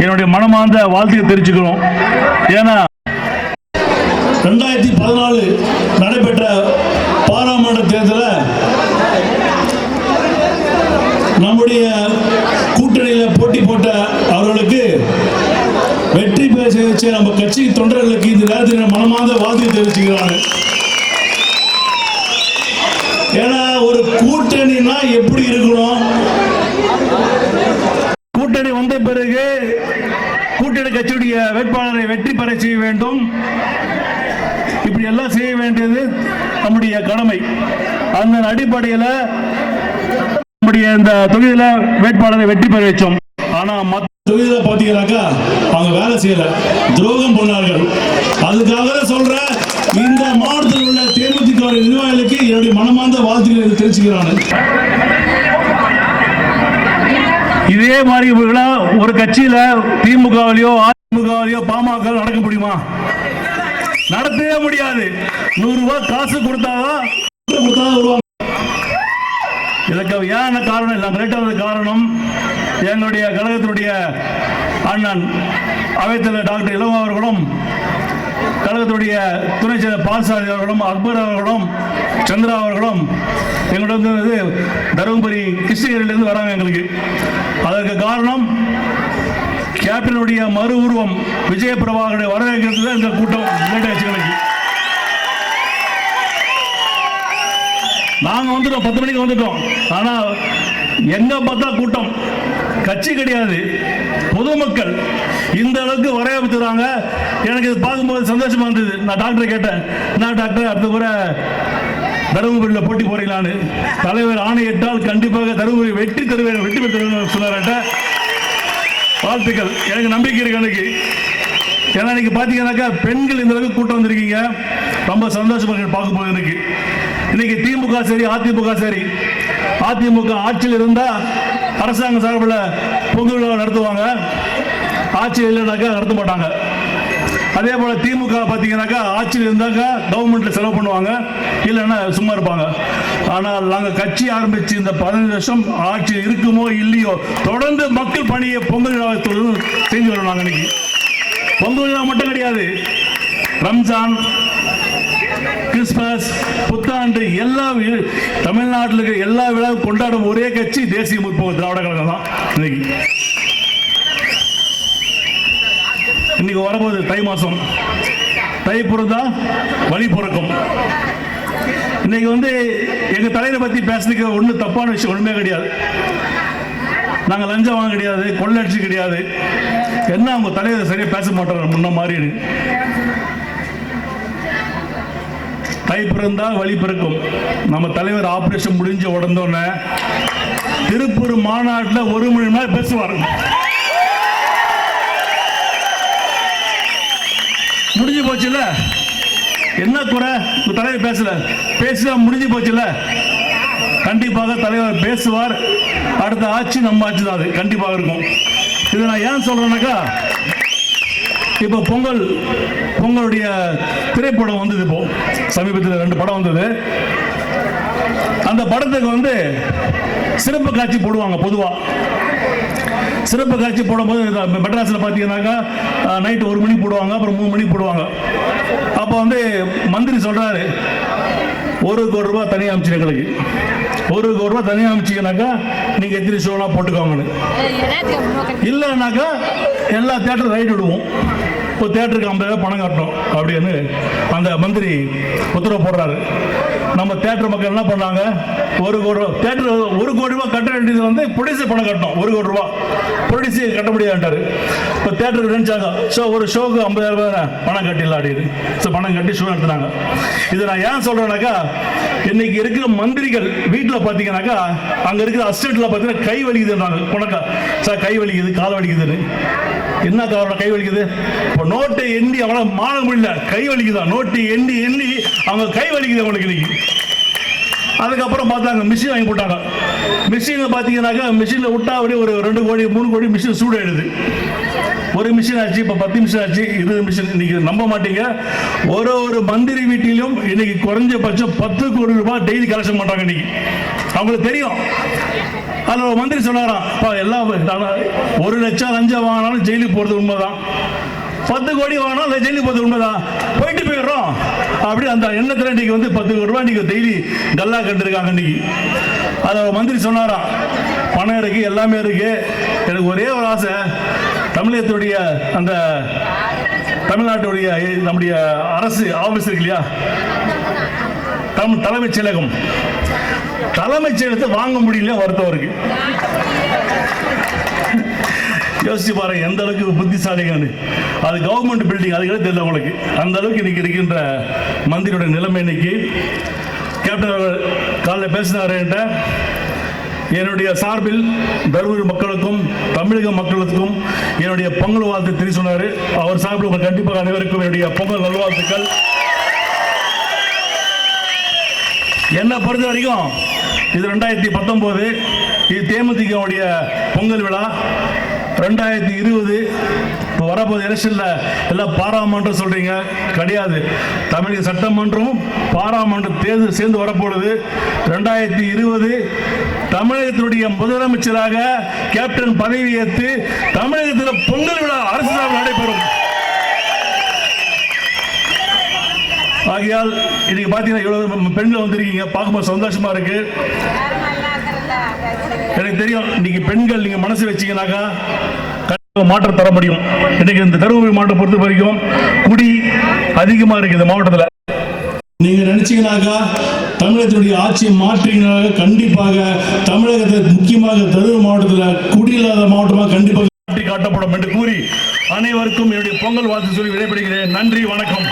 என்னுடைய மனமார்ந்த வாழ்த்துக்களை தெரிவிச்சுக்கிறோம். ஏன்னா 2014 நடைபெற்ற பாராளுமன்ற தேர்தலில் நம்முடைய கூட்டணியில் போட்டி போட்ட அவர்களுக்கு வெற்றி பெற செய்ய நம்ம கட்சி தொண்டர்களுக்கு இந்த நேரத்தில் மனமார்ந்த வாழ்த்துக்களை தெரிவிச்சுக்கிறாங்க. ஏன்னா ஒரு கூட்டணினா எப்படி இருக்கணும், கூட்டணி வந்த பிறகு கூட்டணி கட்சியுடைய வேட்பாளரை வெற்றி பெற செய்ய வேண்டும். இப்படி எல்லாம் செய்ய வேண்டியது நம்முடைய கடமை. அந்த அடிப்படையில் நம்முடைய இந்த தொகுதியில வேட்பாளரை வெற்றி பெற வச்சோம். ஆனா மற்ற தொகுதியில பாத்தீங்கன்னாக்கா அவங்க வேலை செய்யல, துரோகம் பண்ணார்கள். அதுக்காக சொல்ற இந்த மாவட்டத்தில் உள்ள தேமுதிக நிர்வாகிகளுக்கு என்னுடைய மனமார்ந்த வாழ்த்துக்களை தெரிவிச்சுக்கிறாங்க. இதே மாதிரி ஒரு கட்சியில திமுகவிலையோ அதிமுகவிலையோ பாமக நடக்க முடியுமா? நடத்தவே முடியாது. 100 ரூபாய் காசு கொடுத்தாதான் வருவாங்க. இதுக்கு ஏன் காரணம் இல்லை, கேட்டது காரணம் எங்களுடைய கழகத்தினுடைய அண்ணன் அவைத்தலைவர் டாக்டர் இளவ அவர்களும், கழகத்துடைய துணை செயலர் பால்சாரி அவர்களும், அக்பர் அவர்களும், சந்திரா அவர்களும் எங்களுடைய தருமபுரி கிருஷ்ணகிரியிலிருந்து வராங்க எங்களுக்கு. அதற்கு காரணம் கேப்டனுடைய மறு உருவம் விஜய பிரபாகரை வரவேற்கிறது. இந்த கூட்டம் எங்களுக்கு நாங்க வந்துட்டோம், 10 மணிக்கு வந்துட்டோம். ஆனா எங்க பார்த்தா கூட்டம், கட்சி கிடையாது, பொதுமக்கள் இந்த அளவுக்கு வரவேற்கிறாங்க. எனக்கு இது பார்க்கும்போது சந்தோஷமா இருந்தது. நான் டாக்டரை கேட்டேன், நான் டாக்டர் அடுத்த முறை தருமபுரியில் போட்டி போறீங்களான்னு. தலைவர் ஆணையிட்டால் கண்டிப்பாக தருமபுரி வெற்றி தருவேன், வெற்றி பெற்று சொன்னார்ட்ட. வாழ்த்துக்கள், எனக்கு நம்பிக்கை இருக்கு எனக்கு. ஏன்னா இன்னைக்கு பார்த்தீங்கன்னாக்கா பெண்கள் இந்த அளவுக்கு கூட்டம் வந்திருக்கீங்க, ரொம்ப சந்தோஷமா பார்க்கும்போது எனக்கு. இன்னைக்கு திமுக சரி அதிமுக சரி, அதிமுக ஆட்சியில் இருந்தா அரசாங்க சார்பில் பொங்கல் விழா நடத்துவாங்க, ஆட்சியில் இல்லைனாக்கா நடத்த மாட்டாங்க. அதே போல திமுக பார்த்தீங்கன்னாக்கா ஆட்சியில் இருந்தாக்கா கவர்மெண்ட்ல செலவு பண்ணுவாங்க, இல்லைன்னா சும்மா இருப்பாங்க. ஆனால் நாங்கள் கட்சி ஆரம்பிச்சு இந்த 15 வருஷம் ஆட்சி இருக்குமோ இல்லையோ தொடர்ந்து மக்கள் பணியை பொங்கல் விழா செஞ்சு வருவாங்க. இன்னைக்கு பொங்கல் விழா மட்டும் கிடையாது, ரம்ஜான், கிறிஸ்துமஸ், புத்தாண்டு எல்லா தமிழ்நாட்டில் இருக்க எல்லா விழாவும் கொண்டாடும் ஒரே கட்சி தேசிய முற்போக்கு திராவிட கழகம் தான். இன்னைக்கு வரப்போகுது தை மாசம், தை பிறந்தா வழி பிறக்கும். இன்னைக்கு எங்க தலைவரை பத்தி பேசுறதுக்கு ஒன்றும் தப்பான விஷயம் ஒண்ணுமே கிடையாது. நாங்கள் லஞ்சம் வாங்க கிடையாது, கொள்ளடிச்சு கிடையாது. என்ன அவங்க தலைவர் சரியா பேச மாட்டாங்க முன்ன மாதிரி. தை பிறந்தா வழி பிறக்கும். நம்ம தலைவர் ஆபரேஷன் முடிஞ்ச உடனே திருப்பூர் மாநாட்டில் 1 மணி நேரம் பேசுவார். முடிஞ்சு போச்சுல, என்ன குறை தலைவர் பேசல முடிஞ்சு போச்சுல. கண்டிப்பாக தலைவர் பேசுவார். அடுத்த ஆட்சி நம்ம ஆட்சி தான், அது கண்டிப்பாக இருக்கும். இதை நான் ஏன் சொல்றேன்னாக்கா, இப்போ பொங்கலுடைய திரைப்படம் வந்தது. இப்போ சமீபத்தில் 2 படம் வந்தது. அந்த படத்துக்கு சிறப்பு காட்சி போடுவாங்க. பொதுவா சிறப்பு காட்சி போடும்போது மெட்ராஸில் பார்த்தீங்கன்னாக்கா நைட்டு 1 மணிக்கு போடுவாங்க, அப்புறம் 3 மணிக்கு போடுவாங்க. அப்போ மந்திரி சொல்றாரு, 1 கோடி ரூபாய் தனியாக அமைச்சு எங்களுக்கு, 1 கோடி ரூபாய் தனியாக அமைச்சிங்கனாக்கா நீங்க எத்தனை ஷோலாம் போட்டுக்கோங்கன்னு. இல்லைன்னாக்கா எல்லா தியேட்டரும் ரைட் விடுவோம், இப்போ தியேட்டருக்கு 50,000 பணம் கட்டணும் அப்படின்னு அந்த மந்திரி உத்தரவு போடுறாரு. நம்ம தியேட்டர் மக்கள் என்ன பண்ணாங்க, 1 கோடி ரூபாய் தியேட்டர் 1 கோடி ரூபாய் கட்ட வேண்டியது ப்ரொடியூசர் பணம் கட்டணும். 1 கோடி ரூபாய் ப்ரொடியூசர் கட்ட முடியாதுன்றாரு. இப்போ தியேட்டருக்கு நினைச்சாங்க, ஒரு ஷோக்கு 50,000 ரூபாய் பணம் கட்டிடலாம் அப்படின்னு. ஸோ பணம் கட்டி ஷோ எடுத்துனாங்க. இதை நான் ஏன் சொல்றேன்னாக்கா, இன்னைக்கு இருக்கிற மந்திரிகள் வீட்டில் பார்த்தீங்கன்னாக்கா அங்க இருக்கிற அசிஸ்டன்ட்ல பார்த்தீங்கன்னா கை வலிக்குதுன்றாங்க. உனக்கா சார் கை வலிக்குது, கால் வலிக்குதுன்னு. என்ன காரணம் கை வலிக்குது? இப்போ நோட்டை எண்ணி அவங்கள மாற முடியல, கை வலிக்குதான். நோட்டை எண்ணி அவங்க கை வலிக்குது அவங்களுக்கு இன்னைக்கு. அதுக்கப்புறம் பார்த்தாங்க மிஷின் வாங்கி போட்டாங்க. மிஷினை பார்த்தீங்கன்னாக்கா மிஷினில் விட்டா அப்படியே ஒரு 2 கோடி 3 கோடி மிஷின் சூடாயிடுது. ஒரு மிஷின் ஆச்சு, இப்போ 10 மிஷின் ஆச்சு, 20 மிஷின். இன்னைக்கு நம்ப மாட்டீங்க, ஒரு மந்திரி வீட்டிலும் இன்னைக்கு குறைஞ்சபட்சம் 10 கோடி ரூபாய் டெய்லி கலெக்ஷன் பண்றாங்க. இன்னைக்கு அவங்களுக்கு தெரியும் அதில் ஒரு மந்திரி சொன்னாராம், எல்லாம் 1 லட்சம் லஞ்சம் வாங்கினாலும் ஜெயிலுக்கு போகிறது உண்மைதான், 10 கோடி வாங்கினாலும் ஜெயிலுக்கு போகிறது உண்மைதான், போயிட்டு போயிடுறோம் அப்படி அந்த எண்ணத்தில் இன்னைக்கு 10 கோடி ரூபாய் இன்னைக்கு டெய்லி கல்லா கண்டிருக்காங்க. இன்னைக்கு அதில் ஒரு மந்திரி சொன்னாராம், பணம் இருக்கு, எல்லாமே இருக்கு, எனக்கு ஒரே ஒரு ஆசை, தமிழகத்துடைய அந்த தமிழ்நாட்டுடைய நம்முடைய அரசு ஆபீஸ் இருக்கு இல்லையா, தலைமைச் செயலகத்தை வாங்க முடியல, வருத்தம் இருக்கு. யோசிச்சு பாருங்க எந்த அளவுக்கு புத்திசாலிகள். அது கவர்மெண்ட் பில்டிங், அதுக்கே தெரியல உங்களுக்கு. அந்த அளவுக்கு இன்னைக்கு இருக்கின்ற மந்திரியோட நிலைமை. இன்னைக்கு கேப்டன் அவர்கள் காலைல பேசினார் என்கிட்ட, என்னுடைய சார்பில் தருமபுரி மக்களுக்கும் தமிழக மக்களுக்கும் என்னுடைய பொங்கல் வாழ்த்து தெரிவி சொன்னார். அவர் சார்பில் கண்டிப்பாக அனைவருக்கும் என்னுடைய பொங்கல் நல்வாழ்த்துக்கள். என்னை பொறுத்த வரைக்கும் இது 2019, இது தேமுதிகவுடைய பொங்கல் விழா. 2020 இப்போ வரப்போது எலெக்ஷன்ல எல்லாம் பாராளுமன்றம் சொல்றீங்க, கிடையாது. தமிழக சட்டமன்றம் பாராளுமன்றம் தேர்தல் சேர்ந்து வரப்போகுது. 2020 தமிழகத்தினுடைய முதலமைச்சராக கேப்டன் பதவி ஏற்று தமிழகத்தில் பொங்கல் விழா அரசு நடைபெறும். ஆகையால் இன்னைக்கு பாத்தீங்கன்னா இவ்வளவு பெண்கள் வந்திருக்கீங்க, பார்க்கும்போது சந்தோஷமா இருக்கு. எனக்கு தெரியும் இன்னைக்கு பெண்கள் நீங்க மனசு வச்சீங்கன்னாக்கா மாற்றம் தர முடியும். இன்னைக்கு இந்த தருமபுரி மாவட்டம் பொறுத்த வரைக்கும் குடி அதிகமா இருக்கு இந்த மாவட்டத்தில். நீங்க நினைச்சீங்கன்னாக்கா தமிழகத்தினுடைய ஆட்சியை மாற்றீங்கன்னாக்க கண்டிப்பாக தமிழகத்தை முக்கியமாக தருமபுரி மாவட்டத்தில் குடியில்லாத மாவட்டமாக கண்டிப்பாக காட்டப்படும் என்று கூறி அனைவருக்கும் என்னுடைய பொங்கல் வாழ்த்து சொல்லி விடைபெறுகிறேன். நன்றி, வணக்கம்.